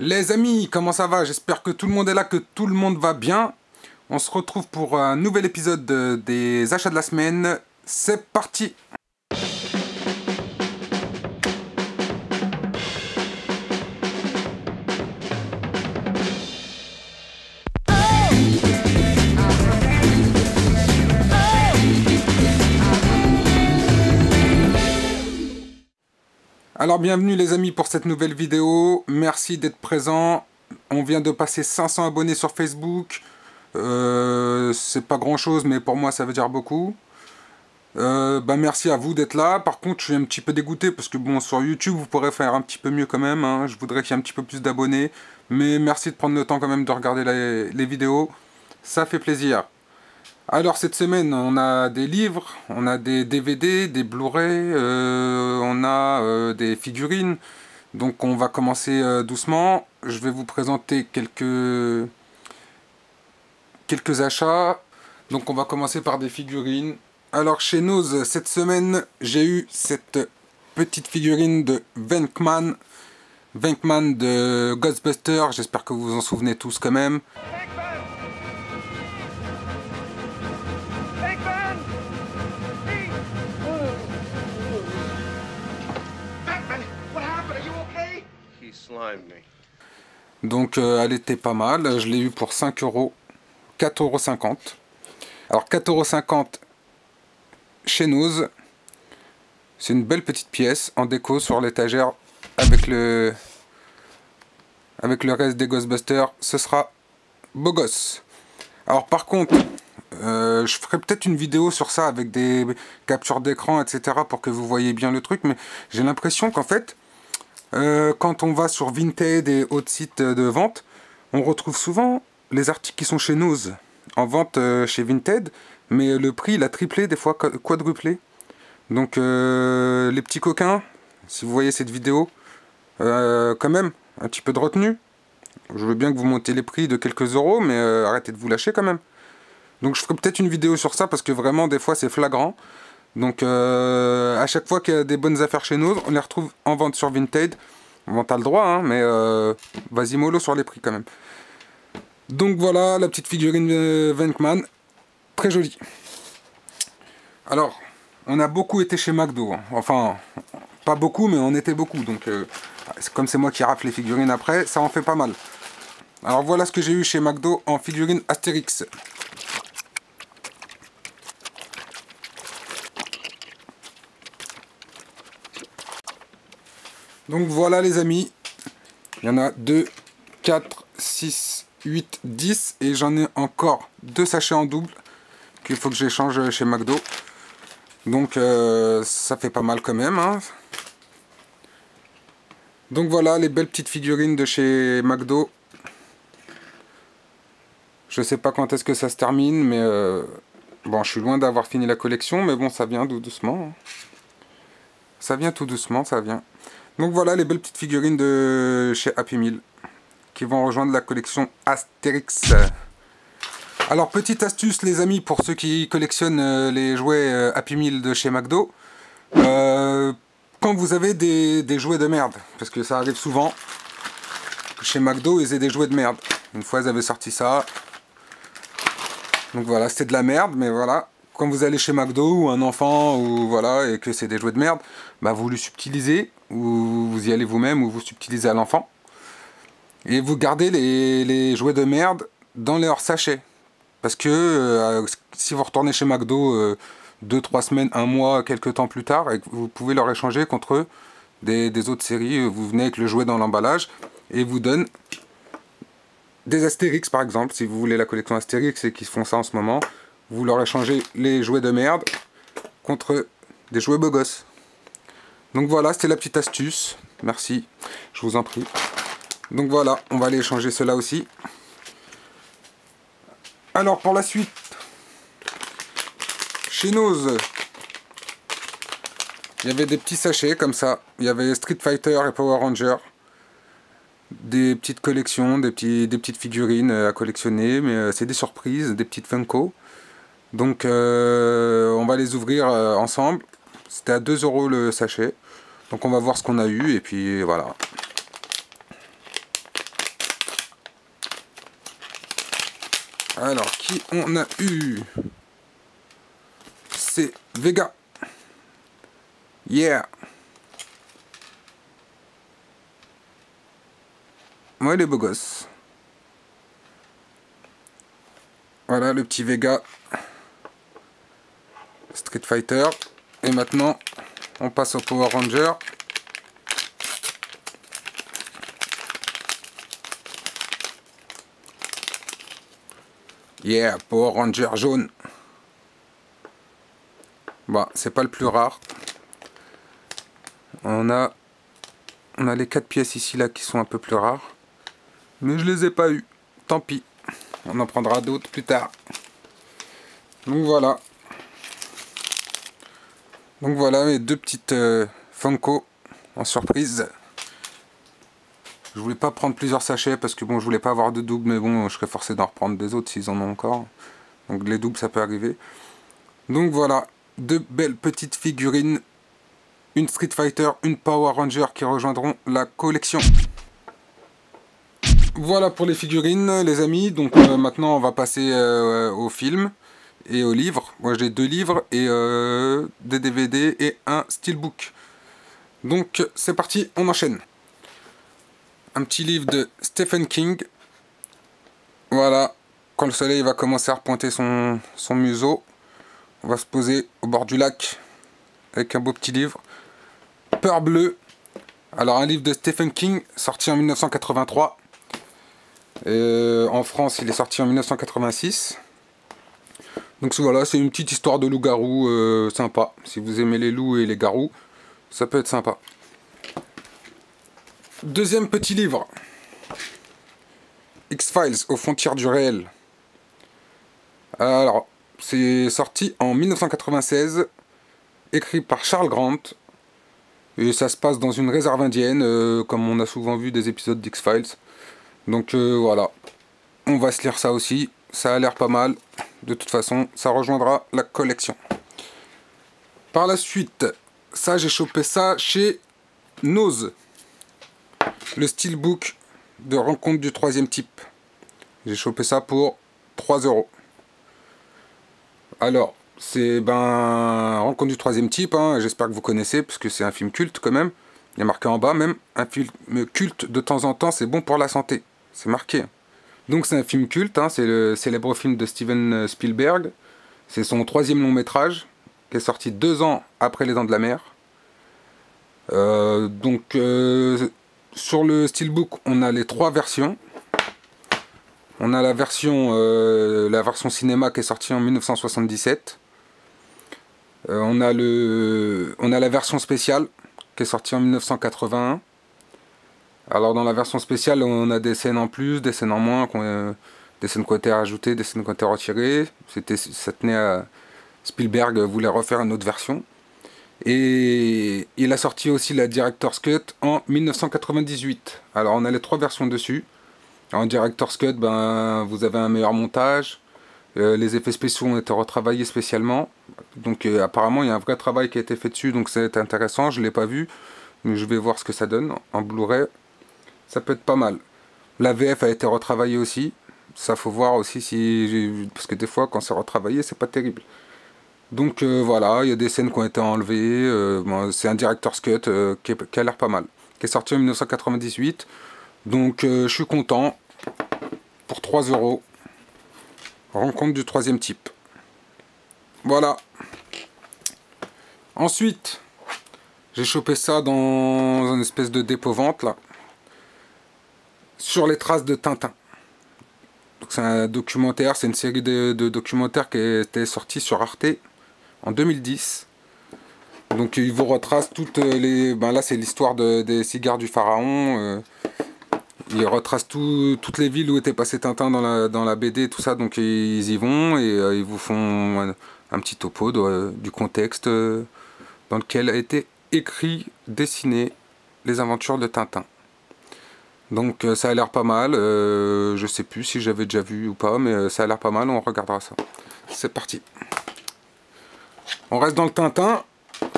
Les amis, comment ça va? J'espère que tout le monde est là, que tout le monde va bien. On se retrouve pour un nouvel épisode des achats de la semaine. C'est parti! Alors bienvenue les amis pour cette nouvelle vidéo. Merci d'être présents. On vient de passer 500 abonnés sur Facebook. C'est pas grand chose, mais pour moi ça veut dire beaucoup. Merci à vous d'être là. Par contre, je suis un petit peu dégoûté parce que bon, sur YouTube, vous pourrez faire un petit peu mieux quand même, hein. Je voudrais qu'il y ait un petit peu plus d'abonnés. Mais merci de prendre le temps quand même de regarder les vidéos. Ça fait plaisir. Alors cette semaine, on a des livres, on a des DVD, des Blu-ray, on a des figurines. Donc on va commencer doucement. Je vais vous présenter quelques achats. Donc on va commencer par des figurines. Alors chez Noz, cette semaine, j'ai eu cette petite figurine de Venkman. Venkman de Ghostbusters, j'espère que vous vous en souvenez tous quand même. Donc elle était pas mal, je l'ai eu pour 5 euros, 4,50 €. Alors 4,50 € chez Noz. C'est une belle petite pièce en déco sur l'étagère avec le reste des Ghostbusters. Ce sera beau gosse. Alors par contre, je ferai peut-être une vidéo sur ça avec des captures d'écran, etc. pour que vous voyez bien le truc. Mais j'ai l'impression qu'en fait, quand on va sur Vinted et autres sites de vente, on retrouve souvent les articles qui sont chez Noz en vente chez Vinted, mais le prix il a triplé, des fois quadruplé. Donc les petits coquins, si vous voyez cette vidéo, quand même, un petit peu de retenue. Je veux bien que vous montez les prix de quelques euros, mais arrêtez de vous lâcher quand même. Donc je ferai peut-être une vidéo sur ça, parce que vraiment des fois c'est flagrant. Donc à chaque fois qu'il y a des bonnes affaires chez nous, on les retrouve en vente sur Vinted. Bon, t'as le droit, hein, mais vas-y mollo sur les prix quand même. Donc voilà, la petite figurine Venkman, très jolie. Alors, on a beaucoup été chez McDo, hein. Enfin, pas beaucoup, mais on était beaucoup. Donc comme c'est moi qui rafle les figurines après, ça en fait pas mal. Alors voilà ce que j'ai eu chez McDo en figurine Astérix. Donc voilà les amis, il y en a 2, 4, 6, 8, 10 et j'en ai encore 2 sachets en double qu'il faut que j'échange chez McDo. Donc ça fait pas mal quand même, hein. Donc voilà les belles petites figurines de chez McDo. Je sais pas quand est-ce que ça se termine, mais bon, je suis loin d'avoir fini la collection, mais bon, ça vient tout doucement. Ça vient tout doucement, ça vient. Donc voilà les belles petites figurines de chez Happy Meal qui vont rejoindre la collection Astérix. Alors petite astuce les amis pour ceux qui collectionnent les jouets Happy Meal de chez McDo. Quand vous avez des jouets de merde, parce que ça arrive souvent que chez McDo ils aient des jouets de merde. Une fois ils avaient sorti ça. Donc voilà, c'était de la merde, mais voilà. Quand vous allez chez McDo ou un enfant ou voilà et que c'est des jouets de merde, bah vous le subtilisez ou vous y allez vous-même ou vous subtilisez à l'enfant et vous gardez les jouets de merde dans leur sachet parce que si vous retournez chez McDo 2-3 semaines, un mois, quelques temps plus tard et que vous pouvez leur échanger contre des autres séries, vous venez avec le jouet dans l'emballage et vous donne des Astérix par exemple, si vous voulez la collection Astérix et qu'ils font ça en ce moment, vous leur échangez les jouets de merde contre des jouets beaux gosses. Donc voilà, c'était la petite astuce. Merci, je vous en prie. Donc voilà, on va aller échanger cela aussi. Alors pour la suite, chez Noz, il y avait des petits sachets comme ça. Il y avait Street Fighter et Power Ranger. Des petites collections, des petites figurines à collectionner, mais c'est des surprises, des petites Funko. Donc on va les ouvrir ensemble. C'était à 2 € le sachet. Donc on va voir ce qu'on a eu et puis voilà. Alors, qui on a eu? C'est Vega. Yeah. Ouais, les beaux gosses. Voilà le petit Vega. Street Fighter. Et maintenant, on passe au Power Ranger. Yeah, Power Ranger jaune. Bah, c'est pas le plus rare. On a les 4 pièces ici là qui sont un peu plus rares. Mais je les ai pas eu. Tant pis. On en prendra d'autres plus tard. Donc voilà. Donc voilà mes deux petites Funko en surprise. Je voulais pas prendre plusieurs sachets parce que bon, je voulais pas avoir de double, mais bon, je serais forcé d'en reprendre des autres s'ils en ont encore. Donc les doubles, ça peut arriver. Donc voilà, deux belles petites figurines. Une Street Fighter, une Power Ranger qui rejoindront la collection. Voilà pour les figurines, les amis. Donc maintenant, on va passer au film et aux livres. Moi, j'ai 2 livres et des DVD et un steelbook. Donc, c'est parti, on enchaîne. Un petit livre de Stephen King. Voilà, quand le soleil va commencer à repointer son museau, on va se poser au bord du lac avec un beau petit livre. Peur bleue. Alors, un livre de Stephen King, sorti en 1983. En France, il est sorti en 1986. Donc voilà, c'est une petite histoire de loup-garou sympa. Si vous aimez les loups et les garous, ça peut être sympa. Deuxième petit livre. X-Files, aux frontières du réel. Alors, c'est sorti en 1996, écrit par Charles Grant. Et ça se passe dans une réserve indienne, comme on a souvent vu des épisodes d'X-Files. Donc voilà, on va se lire ça aussi. Ça a l'air pas mal. De toute façon, ça rejoindra la collection. Par la suite, ça j'ai chopé ça chez Nose. Le steelbook de Rencontre du troisième type. J'ai chopé ça pour 3 €. Alors, c'est Rencontre du troisième type, hein, j'espère que vous connaissez, parce que c'est un film culte quand même. Il y a marqué en bas même, un film culte de temps en temps, c'est bon pour la santé. C'est marqué. Donc c'est un film culte, hein, c'est le célèbre film de Steven Spielberg. C'est son 3e long métrage, qui est sorti 2 ans après Les Dents de la Mer. Sur le steelbook, on a les 3 versions. On a la version cinéma qui est sortie en 1977. On a la version spéciale qui est sortie en 1981. Alors dans la version spéciale, on a des scènes en plus, des scènes en moins, des scènes qui ont été rajoutées, des scènes qui ont été retirées. Ça tenait à... Spielberg voulait refaire une autre version. Et il a sorti aussi la Director's Cut en 1998. Alors on a les 3 versions dessus. En Director's Cut, vous avez un meilleur montage. Les effets spéciaux ont été retravaillés spécialement. Donc apparemment il y a un vrai travail qui a été fait dessus, donc c'est intéressant. Je ne l'ai pas vu, mais je vais voir ce que ça donne en Blu-ray. Ça peut être pas mal. La VF a été retravaillée aussi. Ça faut voir aussi si... Parce que des fois quand c'est retravaillé c'est pas terrible. Donc voilà, il y a des scènes qui ont été enlevées. C'est un Director's Cut qui a l'air pas mal. Qui est sorti en 1998. Donc je suis content. Pour 3 €. Rencontre du troisième type. Voilà. Ensuite, j'ai chopé ça dans une espèce de dépôt-vente là. Sur les traces de Tintin. C'est un documentaire, c'est une série de documentaires qui était sortie sur Arte en 2010. Donc il vous retrace toutes les... là c'est l'histoire des cigares du pharaon. Il retrace toutes les villes où était passé Tintin dans la BD, tout ça. Donc ils y vont et ils vous font un petit topo du contexte dans lequel a été écrit, dessiné les aventures de Tintin. Donc ça a l'air pas mal, je sais plus si j'avais déjà vu ou pas, mais ça a l'air pas mal, on regardera ça. C'est parti. On reste dans le Tintin,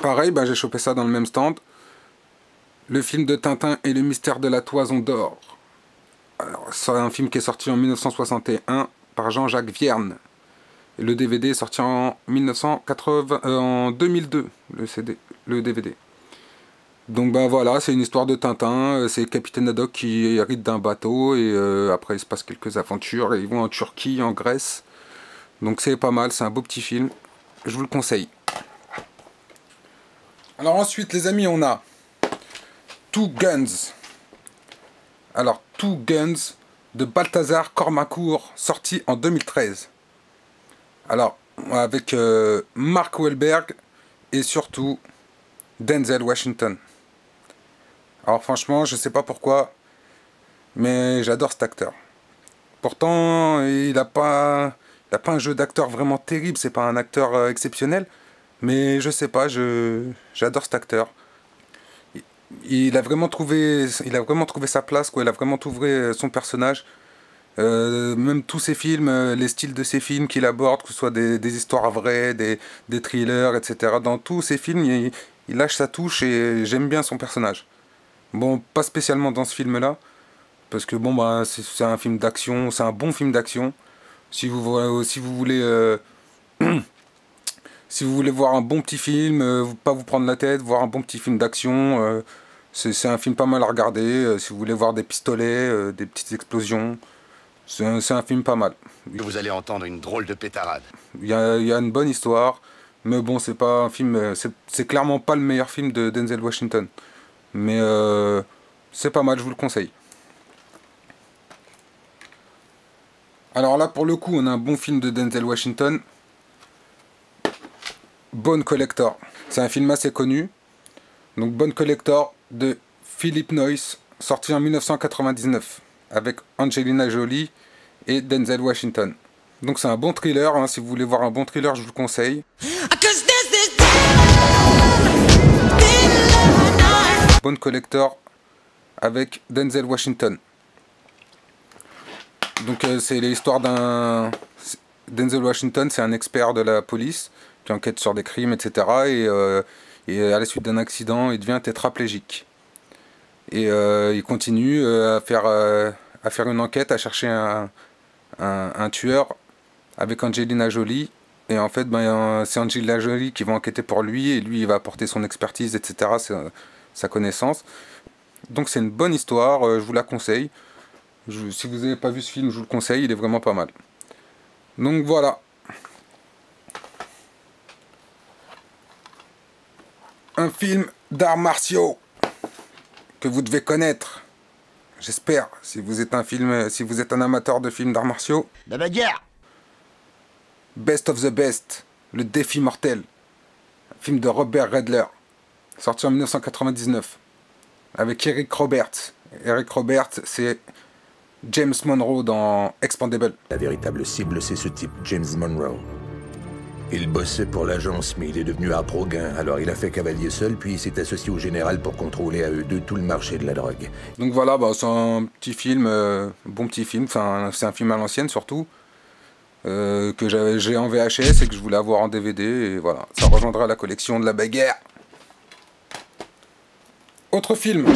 pareil, j'ai chopé ça dans le même stand. Le film de Tintin et le mystère de la toison d'or. Alors c'est un film qui est sorti en 1961, par Jean-Jacques Vierne. Et le DVD est sorti en 1980, en 2002, le DVD. Donc ben voilà, c'est une histoire de Tintin, c'est Capitaine Haddock qui hérite d'un bateau et après il se passe quelques aventures et ils vont en Turquie, en Grèce. Donc c'est pas mal, c'est un beau petit film, je vous le conseille. Alors ensuite les amis, on a Two Guns. Alors Two Guns de Balthazar Kormakour, sorti en 2013. Alors avec Mark Wahlberg et surtout Denzel Washington. Alors franchement, je sais pas pourquoi, mais j'adore cet acteur. Pourtant, il n'a pas un jeu d'acteur vraiment terrible, c'est pas un acteur exceptionnel, mais je sais pas, j'adore cet acteur. Il a vraiment trouvé sa place, quoi. Il a vraiment trouvé son personnage. Même tous ses films, les styles de ses films qu'il aborde, que ce soit des histoires vraies, des thrillers, etc. Dans tous ses films, il lâche sa touche et j'aime bien son personnage. Bon, pas spécialement dans ce film-là, parce que bon, bah, c'est un film d'action, c'est un bon film d'action. Si vous voulez, si vous voulez voir un bon petit film, pas vous prendre la tête, voir un bon petit film d'action, c'est un film pas mal à regarder. Si vous voulez voir des pistolets, des petites explosions, c'est un film pas mal. Vous allez entendre une drôle de pétarade. Il y a une bonne histoire, mais bon, c'est pas un film, c'est clairement pas le meilleur film de Denzel Washington. Mais c'est pas mal, je vous le conseille. Alors là, pour le coup, on a un bon film de Denzel Washington. Bone Collector. C'est un film assez connu. Donc Bone Collector de Philip Noyce, sorti en 1999, avec Angelina Jolie et Denzel Washington. Donc c'est un bon thriller, hein. Si vous voulez voir un bon thriller, je vous le conseille. Bone Collector avec Denzel Washington. Donc c'est l'histoire d'un... Denzel Washington, c'est un expert de la police qui enquête sur des crimes, etc. Et à la suite d'un accident, il devient tétraplégique. Et il continue à faire une enquête, à chercher un tueur avec Angelina Jolie. Et en fait, ben, c'est Angelina Jolie qui va enquêter pour lui, et lui, il va apporter son expertise, etc., sa connaissance. Donc c'est une bonne histoire, je vous la conseille. Si vous n'avez pas vu ce film, je vous le conseille, il est vraiment pas mal. Donc voilà. Un film d'arts martiaux que vous devez connaître. J'espère, si vous êtes un amateur de films d'arts martiaux. La bagarre. Best of the Best, le défi mortel. Un film de Robert Redler, sorti en 1999, avec Eric Roberts. Eric Roberts, c'est James Monroe dans Expandable. La véritable cible, c'est ce type, James Monroe. Il bossait pour l'agence, mais il est devenu à gros gain. Alors il a fait cavalier seul, puis il s'est associé au général pour contrôler à eux deux tout le marché de la drogue. Donc voilà, bah, c'est un petit film, bon petit film, enfin c'est un film à l'ancienne surtout, que j'ai en VHS et que je voulais avoir en DVD, et voilà, ça rejoindra la collection de la bagarre. Autre film,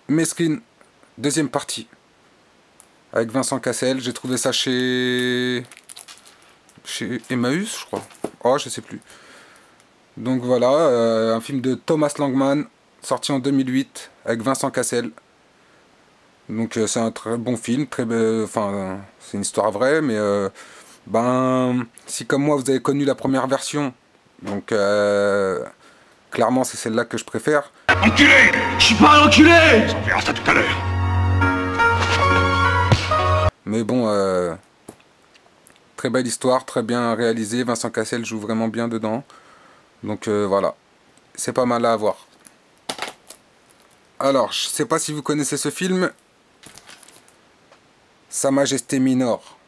Mesquine, deuxième partie, avec Vincent Cassel. J'ai trouvé ça chez Emmaüs, je crois. Oh, je sais plus. Donc voilà, un film de Thomas Langman, sorti en 2008, avec Vincent Cassel. Donc c'est un très bon film, enfin c'est une histoire vraie, mais ben si comme moi vous avez connu la première version, donc clairement c'est celle-là que je préfère. Enculé! Je suis pas un enculé! On verra ça tout à l'heure. Mais bon, très belle histoire, très bien réalisée. Vincent Cassel joue vraiment bien dedans. Donc voilà, c'est pas mal à avoir. Alors, je sais pas si vous connaissez ce film, Sa Majesté Minor.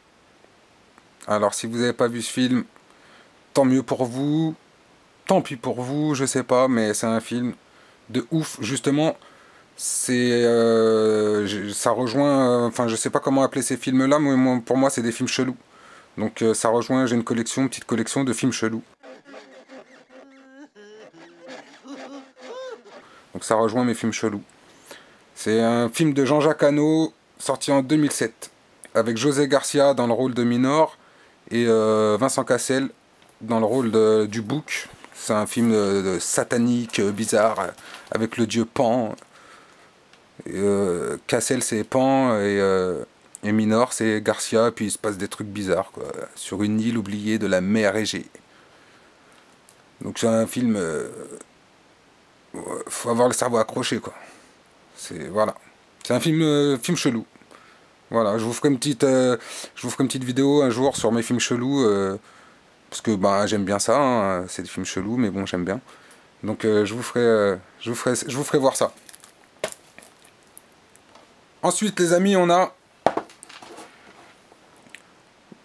Alors, si vous n'avez pas vu ce film, tant mieux pour vous, tant pis pour vous, je sais pas, mais c'est un film de ouf. Justement, ça rejoint, enfin, je sais pas comment appeler ces films-là, mais pour moi, c'est des films chelous. Donc, ça rejoint, j'ai une petite collection de films chelous. Donc, ça rejoint mes films chelous. C'est un film de Jean-Jacques Hano, sorti en 2007. avec José Garcia dans le rôle de Minor et Vincent Cassel dans le rôle du Bouc. C'est un film satanique, bizarre, avec le dieu Pan. Cassel c'est Pan et Minor c'est Garcia, et puis il se passe des trucs bizarres quoi, sur une île oubliée de la mer Égée. Donc c'est un film, faut avoir le cerveau accroché quoi. Voilà, c'est un film chelou. Voilà, je vous ferai une petite vidéo un jour sur mes films chelous, parce que bah j'aime bien ça, hein, c'est des films chelous, mais bon j'aime bien. Donc je vous ferai voir ça. Ensuite les amis, on a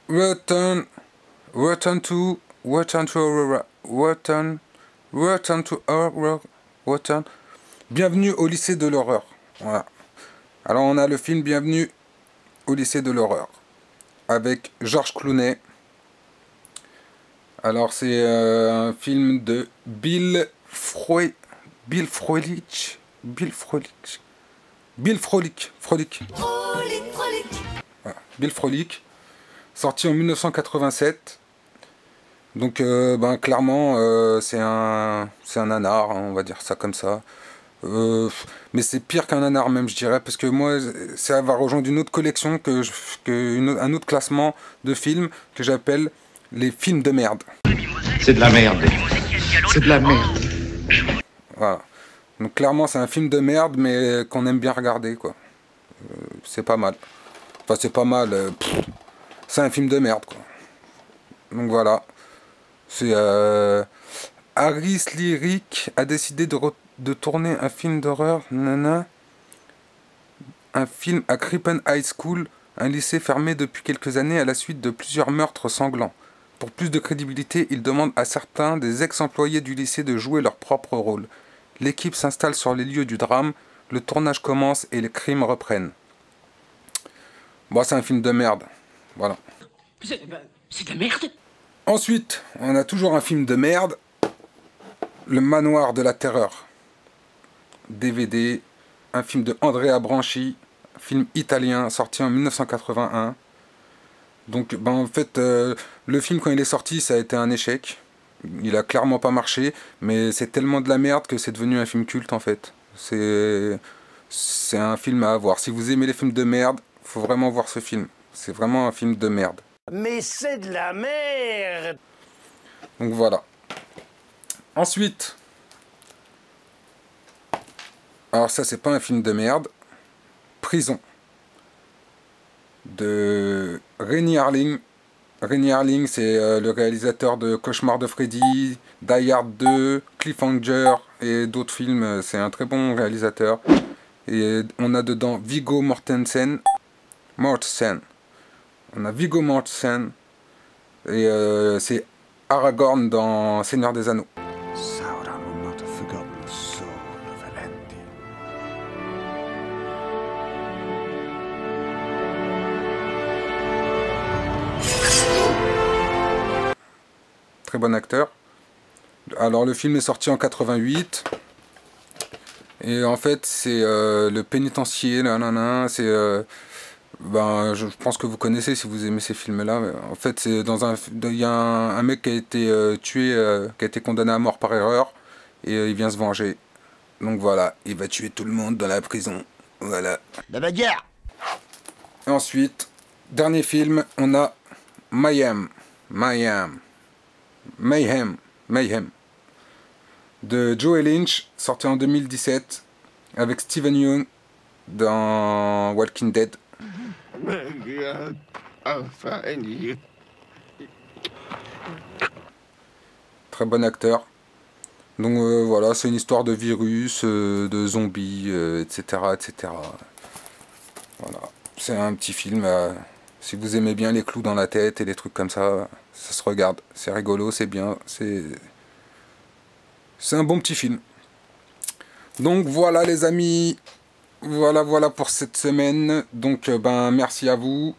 Return to Bienvenue au lycée de l'horreur. Voilà. Alors on a le film Bienvenue au lycée de l'horreur avec George Clooney. Alors c'est un film de Bill Frolic. Voilà. Bill Frolic, sorti en 1987. Donc ben, clairement c'est un nanar, hein, on va dire ça comme ça. Mais c'est pire qu'un nanar même, je dirais, parce que moi ça va rejoindre une autre collection, un autre classement de films que j'appelle les films de merde. C'est de la merde. C'est de la merde. Voilà. Donc clairement c'est un film de merde, mais qu'on aime bien regarder quoi. C'est pas mal. Enfin c'est pas mal. C'est un film de merde quoi. Donc voilà. C'est Harris Lyric a décidé de tourner un film d'horreur, un film à Crippen High School, un lycée fermé depuis quelques années à la suite de plusieurs meurtres sanglants. Pour plus de crédibilité, il demande à certains des ex-employés du lycée de jouer leur propre rôle. L'équipe s'installe sur les lieux du drame, le tournage commence et les crimes reprennent. Bon, c'est un film de merde. Voilà. C'est de la merde. Ensuite, on a toujours un film de merde. Le Manoir de la Terreur. DVD. Un film de Andrea Branchi. Film italien sorti en 1981. Donc, ben, en fait, le film, quand il est sorti, ça a été un échec. Il a clairement pas marché, mais c'est tellement de la merde que c'est devenu un film culte, en fait. C'est un film à voir. Si vous aimez les films de merde, faut vraiment voir ce film. C'est vraiment un film de merde. Mais c'est de la merde! Donc voilà. Ensuite, alors ça c'est pas un film de merde. Prison de Renny Harlin. Renny Harlin c'est le réalisateur de Cauchemar de Freddy, Die Hard 2, Cliffhanger et d'autres films. C'est un très bon réalisateur. Et on a dedans Viggo Mortensen. On a Viggo Mortensen et c'est Aragorn dans Seigneur des Anneaux. Sauron will not have forgotten the sword of Elendil. Très bon acteur. Alors le film est sorti en 88 et en fait c'est le pénitencier, c'est ben, je pense que vous connaissez si vous aimez ces films-là. En fait, c'est il y a un mec qui a été tué, qui a été condamné à mort par erreur, et il vient se venger. Donc voilà, il va tuer tout le monde dans la prison. Voilà. La bagarre! Et ensuite, dernier film, on a Mayhem, de Joe Lynch, sorti en 2017, avec Steven Yeun dans Walking Dead. Très bon acteur. Donc voilà, c'est une histoire de virus, de zombies, etc., etc. Voilà, c'est un petit film. Si vous aimez bien les clous dans la tête et les trucs comme ça se regarde. C'est rigolo, c'est bien, c'est un bon petit film. Donc voilà les amis. Voilà pour cette semaine. Donc ben merci à vous.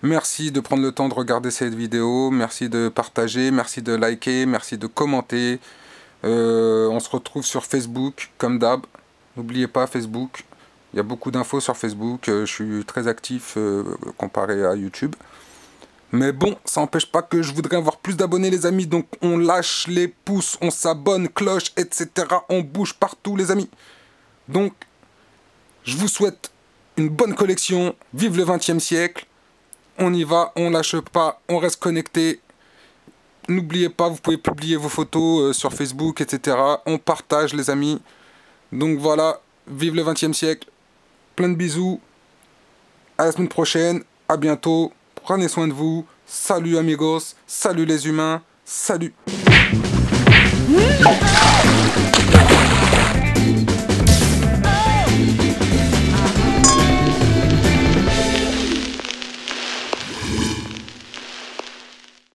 Merci de prendre le temps de regarder cette vidéo. Merci de partager, merci de liker, merci de commenter. On se retrouve sur Facebook comme d'hab. N'oubliez pas Facebook. Il y a beaucoup d'infos sur Facebook, je suis très actif comparé à YouTube. Mais bon, ça n'empêche pas que je voudrais avoir plus d'abonnés les amis, donc on lâche les pouces, on s'abonne, cloche, etc. On bouge partout les amis. Donc, je vous souhaite une bonne collection, vive le 20e siècle. On y va, on lâche pas, on reste connecté. N'oubliez pas, vous pouvez publier vos photos sur Facebook, etc. On partage les amis. Donc voilà, vive le 20e siècle. Plein de bisous. À la semaine prochaine, à bientôt. Prenez soin de vous. Salut amigos, salut les humains, salut.